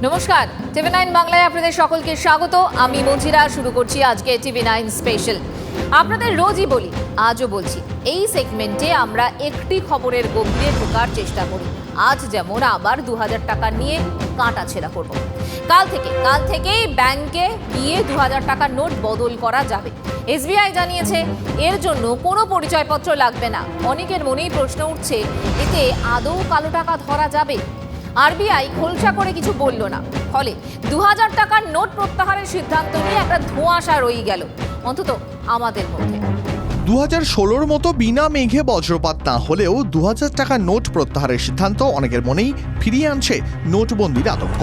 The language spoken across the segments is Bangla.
নমস্কার, TV9 বাংলায় আপনাদের সকলকে স্বাগত। আমি মঞ্জিরা শুরু করছি আজকে TV9 স্পেশাল। আপনাদের রোজই বলি, আজও বলছি, এই সেগমেন্টে আমরা একটি খবরের গভীরে ঢোকার চেষ্টা করি। আজ যেমন আবার 2000 টাকা নিয়ে কাটাছেঁড়া করব। কাল থেকেই ব্যাংকে গিয়ে 2000 টাকার নোট বদল করা যাবে। SBI জানিয়েছে এর জন্য কোনো পরিচয়পত্র লাগবে না। অনেকের মনেই প্রশ্ন উঠছে, এতে আদৌ কালো টাকা ধরা যাবে? RBI খোলসা করে কিছু বলল না, ফলে 2000 টাকার নোট প্রত্যাহারের সিদ্ধান্ত নিয়ে একটা ধোঁয়াশা রয়ে গেল, অন্তত আমাদের মধ্যে। 2016-র মতো বিনা মেঘে বজ্রপাত না হলেও 2000 টাকার নোট প্রত্যাহারের সিদ্ধান্ত অনেকের মনেই ফিরিয়ে আনছে নোটবন্দির আতঙ্ক।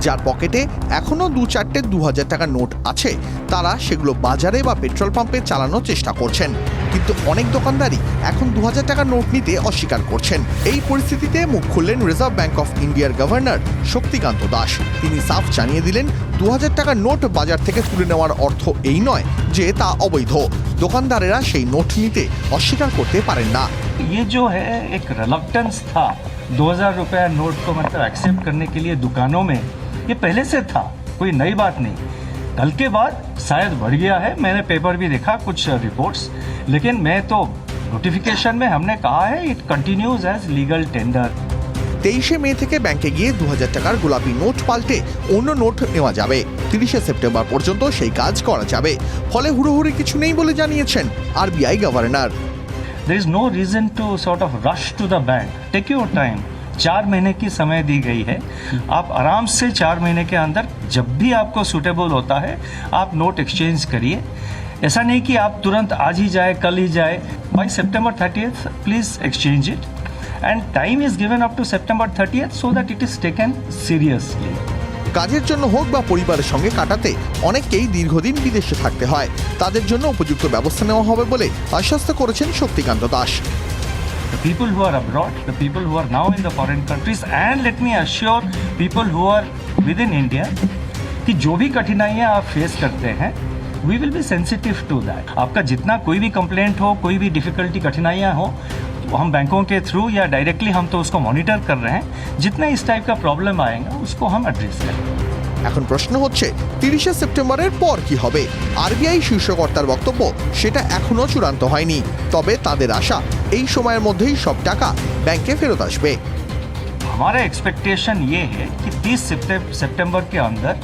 যার পকেটে এখনও 2-4টে 2000 টাকার নোট আছে, তারা সেগুলো বাজারে বা পেট্রোল পাম্পে চালানোর চেষ্টা করছেন। কিন্তু অনেক দোকানদারই এখন 2000 টাকার নোট নিতে অস্বীকার করছেন। এই পরিস্থিতিতে মুখ খুললেন রিজার্ভ ব্যাংক অফ ইন্ডিয়ার গভর্নর শক্তিকান্ত দাস। তিনি সাফ জানিয়ে দিলেন, 2000 টাকার নোট বাজার থেকে তুলে নেওয়ার অর্থ এই নয় যে তা অবৈধ। দোকানদারেরা সেই নোট নিতে অস্বীকার করতে পারেন না। ये जो है एक रिलक्टेंस था 2000 रुपया नोट को मतलब एक्सेप्ट करने के लिए दुकानों में, ये पहले से था, कोई नई बात नहीं। कल के बाद शायद बढ़ गया है, मैंने पेपर भी देखा कुछ रिपोर्ट्स, लेकिन मैं तो नोटिफिकेशन में हमने कहा है it continues as legal tender. 23 May থেকে ব্যাংকে গিয়ে 2000 টাকার গোলাপি নোট পাল্টে অন্য নোট নেওয়া যাবে। 30 সেপ্টেম্বর পর্যন্ত সেই কাজ করা যাবে। ফলে হুড়োহুড়ি কিছু নেই বলে জানিয়েছেন RBI governor. There is no reason to sort of rush to the bank. Take your time. 4 महीने की समय दी गई है। आप आराम से 4 महीने के अंदर जब भी आपको सूटेबल होता है आप नोट एक्सचेंज करिए। ऐसा नहीं कि आप तुरंत आज ही जाए, कल ही जाए। By September 30th, please exchange it. And time is given up to September 30th so that it is taken seriously. কাজের জন্য হোক বা পরিবারের সঙ্গে কাটাতে অনেককেই দীর্ঘদিন বিদেশে থাকতে হয়। তাদের জন্য উপযুক্ত ব্যবস্থা নেওয়া হবে বলে আশ্বস্ত করেছেন Shaktikanta Das. The people who are abroad, the people who are now in the foreign countries, and let me assure people who are within India कि जो भी कठिनाइयाँ आप फेस करते हैं, we will be sensitive to that. आपका जितना कोई भी कंप्लेंट हो, कोई भी डिफिकल्टी कठिनाइयाँ हो, हम बैंकों के थ्रू या डायरेक्टली हम तो उसको मॉनिटर कर रहे हैं। जितना इस टाइप का प्रॉब्लम आएगा उसको हम एड्रेस करेंगे। এখন প্রশ্ন হচ্ছে 30 সেপ্টেম্বরের পর কি হবে? RBI শীর্ষকর্তার বক্তব্য, সেটা এখনো চূড়ান্ত হয়নি। তবে তাদের আশা এই সময়ের মধ্যেই সব টাকা ব্যাংকে ফেরত আসবে। हमारा एक्सपेक्टेशन ये है कि 30 सितंबर के अंदर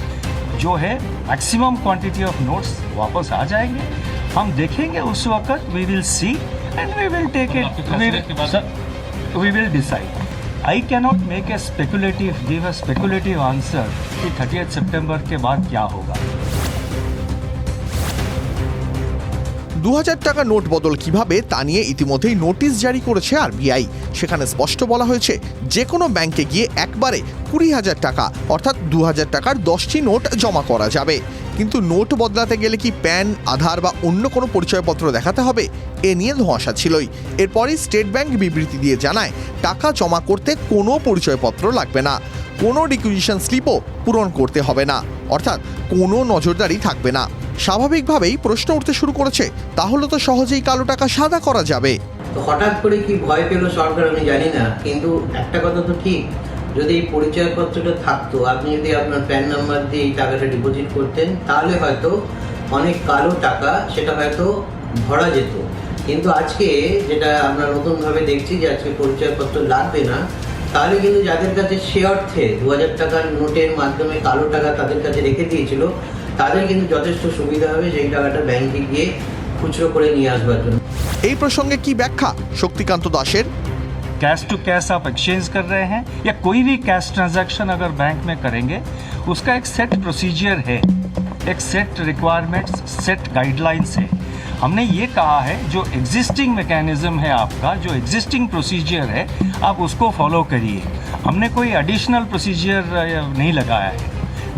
जो है मैक्सिमम क्वांटिटी ऑफ नोट्स वापस आ जाएंगे। हम देखेंगे उस वक्त, we will see and we will take it, we will decide. I cannot make a give a speculative answer कि 30th सितंबर के बाद क्या होगा। 2000 টাকা নোট বদল কিভাবে তা নিয়ে ইতিমধ্যেই নোটিশ জারি করেছে RBI। সেখানে স্পষ্ট বলা হয়েছে, যে কোনো ব্যাংকে গিয়ে একবারে 20,000 টাকা অর্থাৎ 2000 টাকার 10টি নোট জমা করা যাবে। কিন্তু নোট বদলাতে গেলে কি প্যান, আধার বা অন্য কোনো পরিচয়পত্র দেখাতে হবে? এ নিয়ে ধোঁয়াশা ছিলই। এরপরই স্টেট ব্যাংক বিবৃতি দিয়ে জানায়, টাকা জমা করতে কোনো পরিচয়পত্র লাগবে না, কোনো রিকুইজিশন স্লিপও পূরণ করতে হবে না, অর্থাৎ কোনো নজরদারি থাকবে না। স্বাভাবিকভাবেই প্রশ্ন উঠতে শুরু করেছে, তাহলে তো সহজেই কালো টাকা সাদা করা যাবে। তো হঠাৎ করে কি ভয় পেল সরকার আমি জানি না, কিন্তু একটা কথা তো ঠিক, যদি এই পরিচয়পত্রটা থাকতো, আপনি যদি আপনার প্যান নাম্বার দিয়ে এই টাকাটা ডিপোজিট করতেন, তাহলে হয়তো অনেক কালো টাকা সেটা হয়তো ধরা যেত। কিন্তু আজকে যেটা আমরা নতুনভাবে দেখছি যে আজকে পরিচয়পত্র লাগবে না, তাহলে কিন্তু যাদের কাছে সে অর্থে 2000 টাকার নোটের মাধ্যমে কালো টাকা তাদের কাছে রেখে দিয়েছিল, তাদের কিন্তু যথেষ্ট সুবিধা হবে সেই টাকাটা ব্যাংকে গিয়ে খুচরো করে নিয়ে আসবার জন্য। এই প্রসঙ্গে কি ব্যাখ্যা শক্তিকান্ত দাসের? कैश टू कैश आप एक्सचेंज कर रहे हैं या कोई भी कैश ट्रांजैक्शन अगर बैंक में करेंगे, उसका एक सेट प्रोसीजर है, एक सेट रिक्वायरमेंट्स, सेट गाइडलाइंस है। हमने ये कहा है जो एग्जिस्टिंग मैकेनिज्म है आपका, जो एग्जिस्टिंग प्रोसीजर है, आप उसको फॉलो करिए। हमने कोई एडिशनल प्रोसीजर नहीं लगाया है।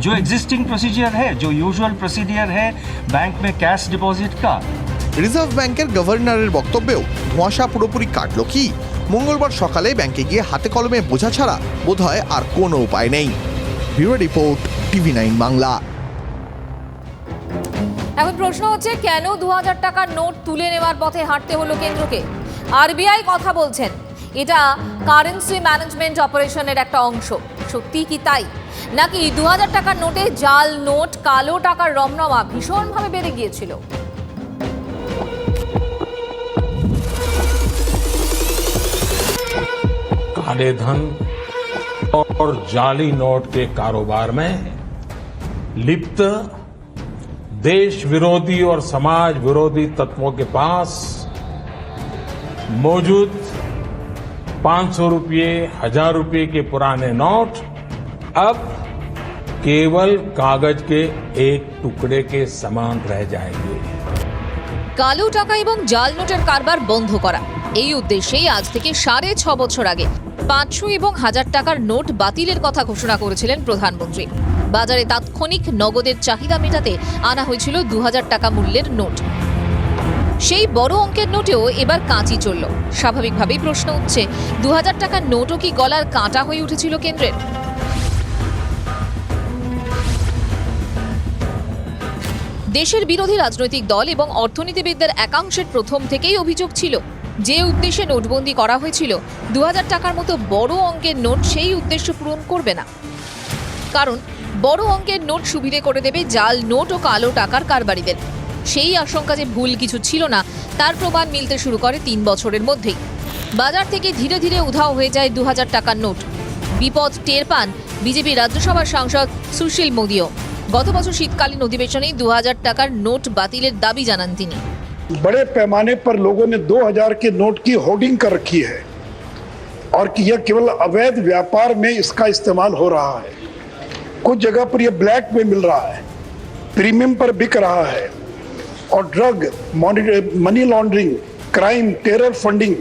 जो एग्जिस्टिंग प्रोसीजर है, जो यूजुअल प्रोसीजर है बैंक में कैश डिपॉजिट का। রিজার্ভ ব্যাংকের গভর্নরের বক্তব্যেও ধোঁয়াশা পুরোপুরি কাটল কি? মঙ্গলবার সকালে ব্যাংকে গিয়ে হাতে কলমে বোঝা ছাড়া বোধহয় আর কোনো উপায় নেই। Bureau report, TV9 Bangla. এখন প্রশ্ন হচ্ছে, কেন 2000 টাকার নোট তুলে নেওয়ার পথে হাঁটতে হলো কেন্দ্রকে? RBI কথা বলছেন, এটা কারেন্সি ম্যানেজমেন্ট অপারেশনের একটা অংশ। সত্যি কি তাই, নাকি 2000 টাকার নোটে জাল নোট, কালো টাকার রমরমা ভীষণভাবে বেড়ে গিয়েছিল? काले धन और जाली नोट के कारोबार में लिप्त देश विरोधी और समाज विरोधी तत्वों के पास मौजूद 500 रुपये, 1000 रुपये के पुराने नोट अब केवल कागज के एक टुकड़े के समान रह जाएंगे। কালো টাকা এবং জাল নোটের কারবার বন্ধ করা, এই উদ্দেশ্যেই আজ থেকে 6.5 বছর আগে 500 এবং 1000 টাকার নোট বাতিলের কথা ঘোষণা করেছিলেন প্রধানমন্ত্রী। বাজারে তাৎক্ষণিক নগদের চাহিদা মেটাতে আনা হয়েছিল 2000 টাকা মূল্যের নোট। সেই বড় অঙ্কের নোটেও এবার কাঁচি চলল। স্বাভাবিকভাবেই প্রশ্ন উঠছে, 2000 টাকার নোটও কি গলার কাঁটা হয়ে উঠেছিল কেন্দ্রের? দেশের বিরোধী রাজনৈতিক দল এবং অর্থনীতিবিদদের একাংশের প্রথম থেকেই অভিযোগ ছিল, যে উদ্দেশ্যে নোটবন্দি করা হয়েছিল 2000 টাকার মতো বড় অঙ্কের নোট সেই উদ্দেশ্য পূরণ করবে না। কারণ বড় অঙ্কের নোট সুবিধে করে দেবে জাল নোট ও কালো টাকার কারবারিদের। সেই আশঙ্কা যে ভুল কিছু ছিল না, তার প্রমাণ মিলতে শুরু করে 3 বছরের মধ্যেই। বাজার থেকে ধীরে ধীরে উধাও হয়ে যায় 2000 টাকার নোট। বিপদ টের পান বিজেপি রাজ্যসভার সাংসদ সুশীল মোদিও। গত বছর শীতকালীন অধিবেশনেই 2000 টাকার নোট বাতিলের দাবি জানান তিনি। बड़े पैमाने पर लोगों ने 2000 के नोट की होर्डिंग कर रखी है और कि यह केवल अवैध व्यापार में इसका इस्तेमाल हो रहा है। कुछ जगह पर यह ब्लैक में मिल रहा है, प्रीमियम पर बिक रहा है और drug, money laundering, crime, terror funding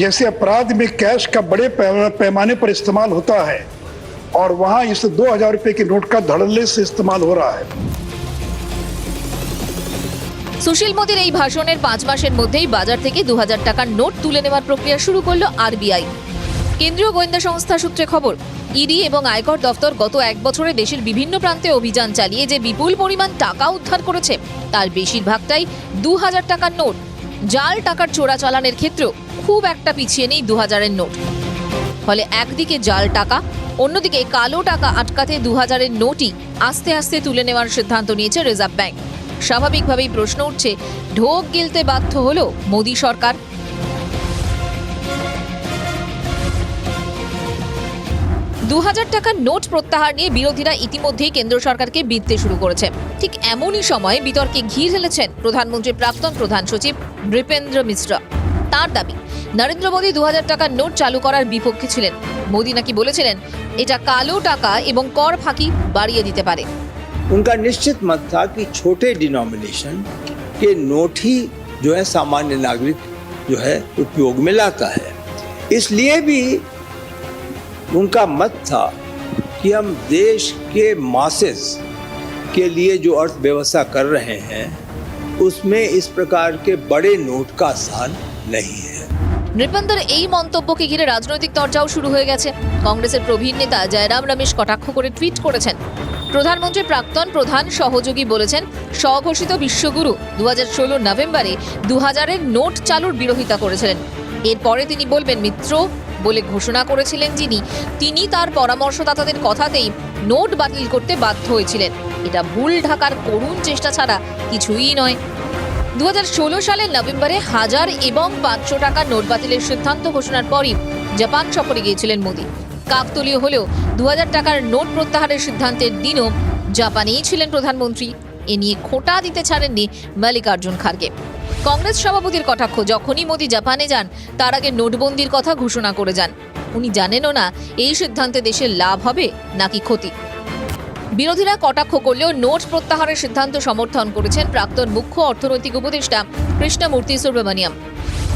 जैसे अपराध में कैश का बड़े पैमाने पर इस्तेमाल होता है और वहां इस 2000 रुपए के नोट का धड़ल्ले से इस्तेमाल हो रहा है। সুশীল মোদির এই ভাষণের 5 মাসের মধ্যেই বাজার থেকে 2000 টাকার নোট তুলে নেওয়ার প্রক্রিয়া শুরু করলো আরবিআই। কেন্দ্রীয় গোয়েন্দা সংস্থা সূত্রে খবর, ইডি এবং আয়কর দফতর গত 1 বছরে দেশের বিভিন্ন প্রান্তে অভিযান চালিয়ে যে বিপুল পরিমাণ টাকা উদ্ধার করেছে, তার বেশিরভাগটাই 2000 টাকার নোট। জাল টাকার চোরাচালানের ক্ষেত্রেও খুব একটা পিছিয়ে নেই 2000-এর নোট। ফলে একদিকে জাল টাকা, অন্যদিকে কালো টাকা আটকাতে 2000-এর নোটই আস্তে আস্তে তুলে নেওয়ার সিদ্ধান্ত নিয়েছে রিজার্ভ ব্যাংক। স্বাভাবিকভাবেই প্রশ্ন উঠছে, ঢোক গিলতে বাধ্য হলো মোদী সরকার। 2000 টাকার নোট প্রত্যাহার নিয়ে বিরোধীরা ইতিমধ্যেই কেন্দ্র সরকারকে বিঁধতে শুরু করেছে। ঠিক এমনই সময় বিতর্কে ঘি ঢেলেছেন প্রধানমন্ত্রীর প্রাক্তন প্রধান সচিব নৃপেন্দ্র মিশ্র। তার দাবি, নরেন্দ্র মোদী 2000 টাকার নোট চালু করার বিপক্ষে ছিলেন। মোদী নাকি বলেছিলেন, এটা কালো টাকা এবং কর ফাঁকি বাড়িয়ে দিতে পারে। उनका निश्चित मत था कि छोटे डिनोमिनेशन के नोट ही जो है सामान्य नागरिक जो है उपयोग में लाता है। इसलिए भी उनका मत था कि हम देश के मासेस के लिए जो अर्थव्यवस्था कर रहे हैं उसमें इस प्रकार के बड़े नोट का स्थान नहीं है। নৃপেন্দ্রের এই মন্তব্যকে ঘিরে রাজনৈতিক চর্চাও শুরু হয়ে গেছে। কংগ্রেসের প্রবীণ নেতা জয়রাম রমেশ কটাক্ষ করে টুইট করেছেন, প্রধানমন্ত্রীর প্রাক্তন প্রধান সহযোগী বলেছেন, স্বঘোষিত বিশ্বগুরু 2016 নভেম্বরে 2000-এর নোট চালুর বিরোধিতা করেছিলেন। এরপরে তিনি বলবেন মিত্র বলে ঘোষণা করেছিলেন যিনি, তিনি তার পরামর্শদাতাদের কথাতেই নোট বাতিল করতে বাধ্য হয়েছিলেন। এটা ভুল ঢাকার করুণ চেষ্টা ছাড়া কিছুই নয়। 2016 সালের নভেম্বরে 1000 এবং 500 টাকার নোট বাতিলের সিদ্ধান্ত ঘোষণার পরই জাপান সফরে গিয়েছিলেন মোদী। কাকতলীয় হলেও 2000 টাকার নোট প্রত্যাহারের সিদ্ধান্তের দিনও জাপানেই ছিলেন প্রধানমন্ত্রী। এ নিয়ে খোঁটা দিতে ছাড়েননি মল্লিকার্জুন খার্গে। কংগ্রেস সভাপতির কটাক্ষ, যখনই মোদী জাপানে যান তার আগে নোটবন্দির কথা ঘোষণা করে যান। উনি জানেনও না এই সিদ্ধান্তে দেশের লাভ হবে নাকি ক্ষতি। বিরোধীরা কটাক্ষ করলেও নোট প্রত্যাহারের সিদ্ধান্ত সমর্থন করেছেন প্রাক্তন মুখ্য অর্থনৈতিক উপদেষ্টা কৃষ্ণমূর্তি সুব্রমণিয়াম।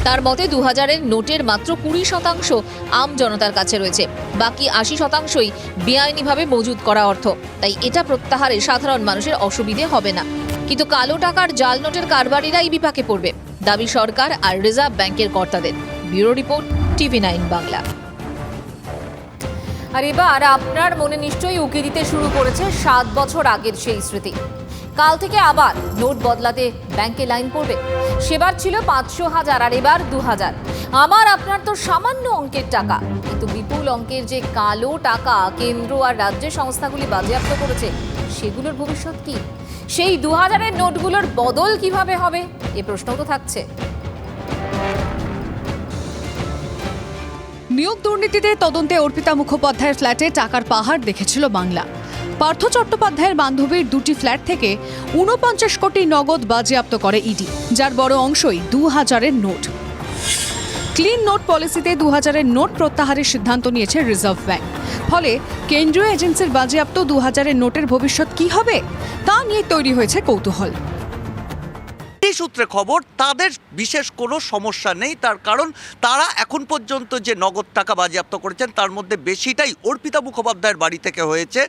তার মতে 2000-এর নোটের মাত্র 20% আম জনতার কাছে রয়েছে, বাকি 80%ই বেআইনিভাবে মজুদ করা অর্থ। তাই এটা প্রত্যাহারে সাধারণ মানুষের অসুবিধে হবে না। কিন্তু কালো টাকার জাল নোটের কারবারিরাই বিপাকে পড়বে, দাবি সরকার আর রিজার্ভ ব্যাংকের কর্তাদের। Bureau report, TV9 Bangla. আর এবার আপনার মনে নিশ্চয়ই উকি দিতে শুরু করেছে 7 বছর আগের সেই স্মৃতি। কাল থেকে আবার নোট বদলাতে ব্যাংকে লাইন পড়বে। সেবার ছিল 500, 1000 আর এবার 2000। আমার আপনার তো সামান্য অঙ্কের টাকা, কিন্তু বিপুল অঙ্কের যে কালো টাকা কেন্দ্র আর রাজ্যের সংস্থাগুলি বাজেয়াপ্ত করেছে, সেগুলোর ভবিষ্যৎ কি? সেই 2000-এর নোটগুলোর বদল কিভাবে হবে, এ প্রশ্নও তো থাকছে। নিয়োগ দুর্নীতিতে তদন্তে অর্পিতা মুখোপাধ্যায়ের ফ্ল্যাটে টাকার পাহাড় দেখেছিল বাংলা। পার্থ চট্টোপাধ্যায়ের বান্ধবীর দুটি ফ্ল্যাট থেকে 49 কোটি নগদ বাজেয়াপ্ত করে ইডি, যার বড় অংশই 2000-এর নোট। ক্লিন নোট পলিসিতে 2000-এর নোট প্রত্যাহারের সিদ্ধান্ত নিয়েছে রিজার্ভ ব্যাংক। ফলে কেন্দ্রীয় এজেন্সির বাজেয়াপ্ত 2000-এর নোটের ভবিষ্যৎ কি হবে, তা নিয়ে তৈরি হয়েছে কৌতূহল। এই সূত্রে খবর, তাদের বিশেষ কোনো সমস্যা নেই, তার কারণ তারা এখন পর্যন্ত যে নগদ টাকা বাজেয়াপ্ত করেছেন তার মধ্যে বেশিটাই অর্পিতা মুখোপাধ্যায়ের বাড়ি থেকে হয়েছে।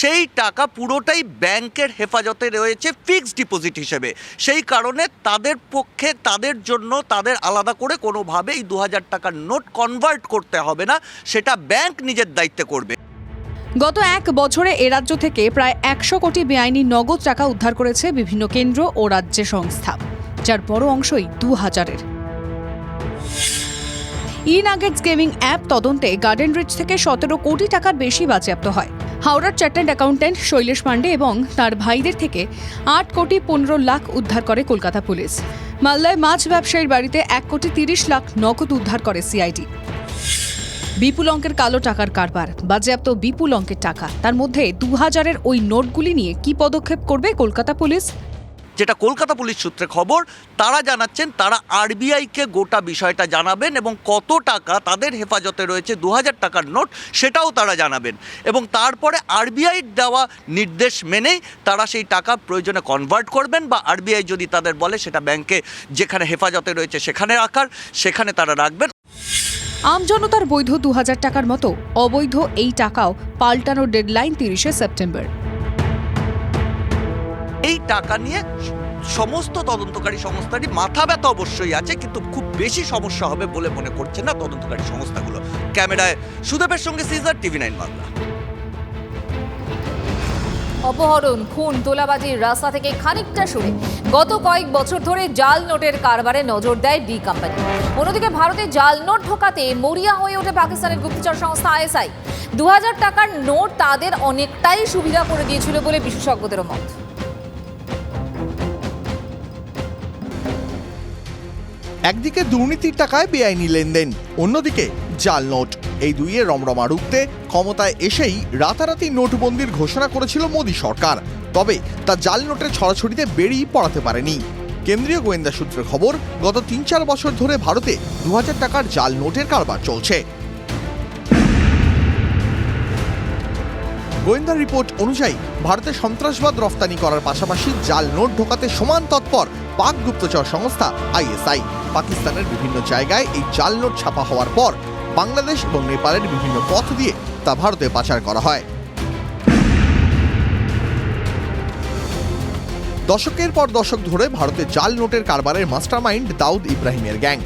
সেই টাকা পুরোটাই ব্যাংকের হেফাজতে রয়েছে ফিক্সড ডিপোজিট হিসেবে। সেই কারণে তাদের পক্ষে, তাদের জন্য তাদের আলাদা করে কোনোভাবে এই 2000 টাকার নোট কনভার্ট করতে হবে না, সেটা ব্যাংক নিজের দায়িত্বে করবে। গত 1 বছরে এ রাজ্য থেকে প্রায় 100 কোটি বেআইনি নগদ টাকা উদ্ধার করেছে বিভিন্ন কেন্দ্র ও রাজ্য সংস্থা, যার বড় অংশই 2000-এর। ই-নাগেটস গেমিং অ্যাপ তদন্তে গার্ডেন রিচ থেকে 17 কোটি টাকার বেশি বাজেয়াপ্ত হয়। হাওড়ার চার্টার্ড অ্যাকাউন্ট্যান্ট শৈলেশ পাণ্ডে এবং তার ভাইদের থেকে 8 কোটি 15 লাখ উদ্ধার করে কলকাতা পুলিশ। মালদায় মাছ ব্যবসায়ীর বাড়িতে 1 কোটি 30 লাখ নগদ উদ্ধার করে সিআইডি। বিপুল অঙ্কের কালো টাকার কারবার, বাজেয়াপ্ত বিপুল অঙ্কের টাকা, তার মধ্যে 2000-এর ওই নোটগুলি নিয়ে কি পদক্ষেপ করবে কলকাতা পুলিশ? যেটা কলকাতা পুলিশ সূত্রে খবর, তারা জানাচ্ছেন তারা আরবিআইকে গোটা বিষয়টা জানাবেন এবং কত টাকা তাদের হেফাজতে রয়েছে 2000 টাকার নোট সেটাও তারা জানাবেন, এবং তারপরে আরবিআই দেওয়া নির্দেশ মেনেই তারা সেই টাকা প্রয়োজনে কনভার্ট করবেন, বা আরবিআই যদি তাদের বলে সেটা ব্যাংকে যেখানে হেফাজতে রয়েছে সেখানে রাখার, সেখানে তারা রাখবেন। আমজনতার বৈধ 2000 টাকার মতো অবৈধ এই টাকাও পাল্টানোর ডেডলাইন 30শে সেপ্টেম্বর। এই টাকা নিয়ে সমস্ত তদন্তকারী সংস্থারই মাথা ব্যথা অবশ্যই আছে, কিন্তু খুব বেশি সমস্যা হবে বলে মনে করছে না তদন্তকারী সংস্থাগুলো। ক্যামেরায় সুদেবের সঙ্গে সিজার, TV9 বাংলা। অপহরণ, খুন, তোলাবাজির রাস্তা থেকে খানিকটা সরে গত কয়েক বছর ধরে জাল নোটের কারবারে নজর দেয় ডি কোম্পানি। অন্যদিকে ভারতে জাল নোট ঢোকাতে মরিয়া হয়ে ওঠে পাকিস্তানের গুপ্তচর সংস্থা ISI। 2000 টাকার নোট তাদের অনেকটাই সুবিধা করে দিয়েছিল বলে বিশেষজ্ঞদের মত। একদিকে দুর্নীতির টাকায় বেআইনি লেনদেন, অন্যদিকে জাল নোট, এই দুইয়ের রমরমা রুখতে ক্ষমতায় এসেই রাতারাতি নোটবন্দির ঘোষণা করেছিল মোদী সরকার। তবে তা জাল নোটের ছড়াছড়িতে বেরিয়ে পড়াতে পারেনি। কেন্দ্রীয় গোয়েন্দা সূত্রে খবর, গত 3-4 বছর ধরে ভারতে 2000 টাকার জাল নোটের কারবার চলছে। গোয়েন্দা রিপোর্ট অনুযায়ী ভারতে সন্ত্রাসবাদ রফতানি করার পাশাপাশি জাল নোট ঢোকাতে সমান তৎপর পাক গুপ্তচর সংস্থা ISI। পাকিস্তানের বিভিন্ন জায়গায় এই জাল নোট ছাপা হওয়ার পর বাংলাদেশ এবং নেপালের বিভিন্ন পথ দিয়ে তা ভারতে পাচার করা হয়। দশকের পর দশক ধরে ভারতে জাল নোটের কারবারের মাস্টারমাইন্ড দাউদ ইব্রাহিমের গ্যাং।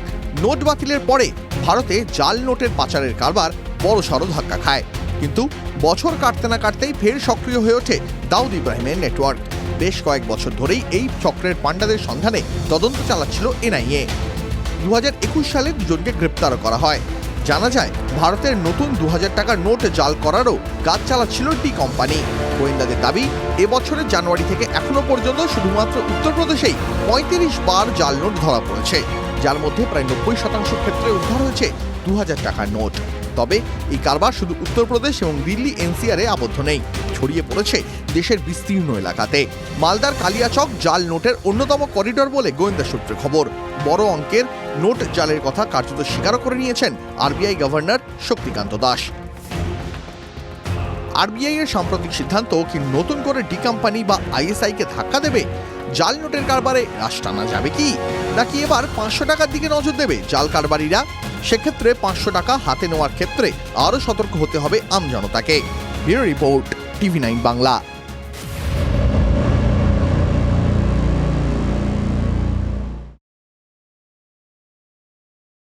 নোট বাতিলের পরে ভারতে জাল নোটের পাচারের কারবার বড়সড় ধাক্কা খায়, কিন্তু বছর কাটতে না কাটতেই ফের সক্রিয় হয়ে ওঠে দাউদ ইব্রাহিমের নেটওয়ার্ক। বেশ কয়েক বছর ধরেই এই চক্রের পাণ্ডাদের সন্ধানে তদন্ত চালাচ্ছিল NIA। 2021 সালে দুজনকে গ্রেপ্তার করা হয়। জানা যায় ভারতের নতুন 2000 টাকার নোট জাল করারও কাজ চালাচ্ছিল ডি কোম্পানি। গোয়েন্দাদের দাবি, এবছরের জানুয়ারি থেকে এখনো পর্যন্ত শুধুমাত্র উত্তরপ্রদেশেই 35 বার জাল নোট ধরা পড়েছে, যার মধ্যে প্রায় 90% ক্ষেত্রে উদ্ধার হয়েছে 2000 টাকার নোট। তবে এই কারবার শুধু উত্তরপ্রদেশ এবং দিল্লি NCR-এ আবদ্ধ নেই, ছড়িয়ে পড়েছে দেশের বিস্তীর্ণ এলাকাতে। মালদার কালিয়াচক জাল নোটের অন্যতম করিডোর বলে গোয়েন্দা সূত্রে খবর। বড় অঙ্কের নোট জালের কথা কার্যত স্বীকার করে নিয়েছেন RBI governor Shaktikanta Das. RBI এর সাম্প্রতিক সিদ্ধান্ত কি নতুন করে ডি কোম্পানি বা ISI-কে ধাক্কা দেবে? জাল নোটের কারবারে রাশ টানা যাবে কি, নাকি এবার 500 টাকার দিকে নজর দেবে জাল কারবারিরা? সেক্ষেত্রে 500 টাকা হাতে নেওয়ার ক্ষেত্রে আরও সতর্ক হতে হবে আমজনতাকে। Bureau report, TV9 Bangla.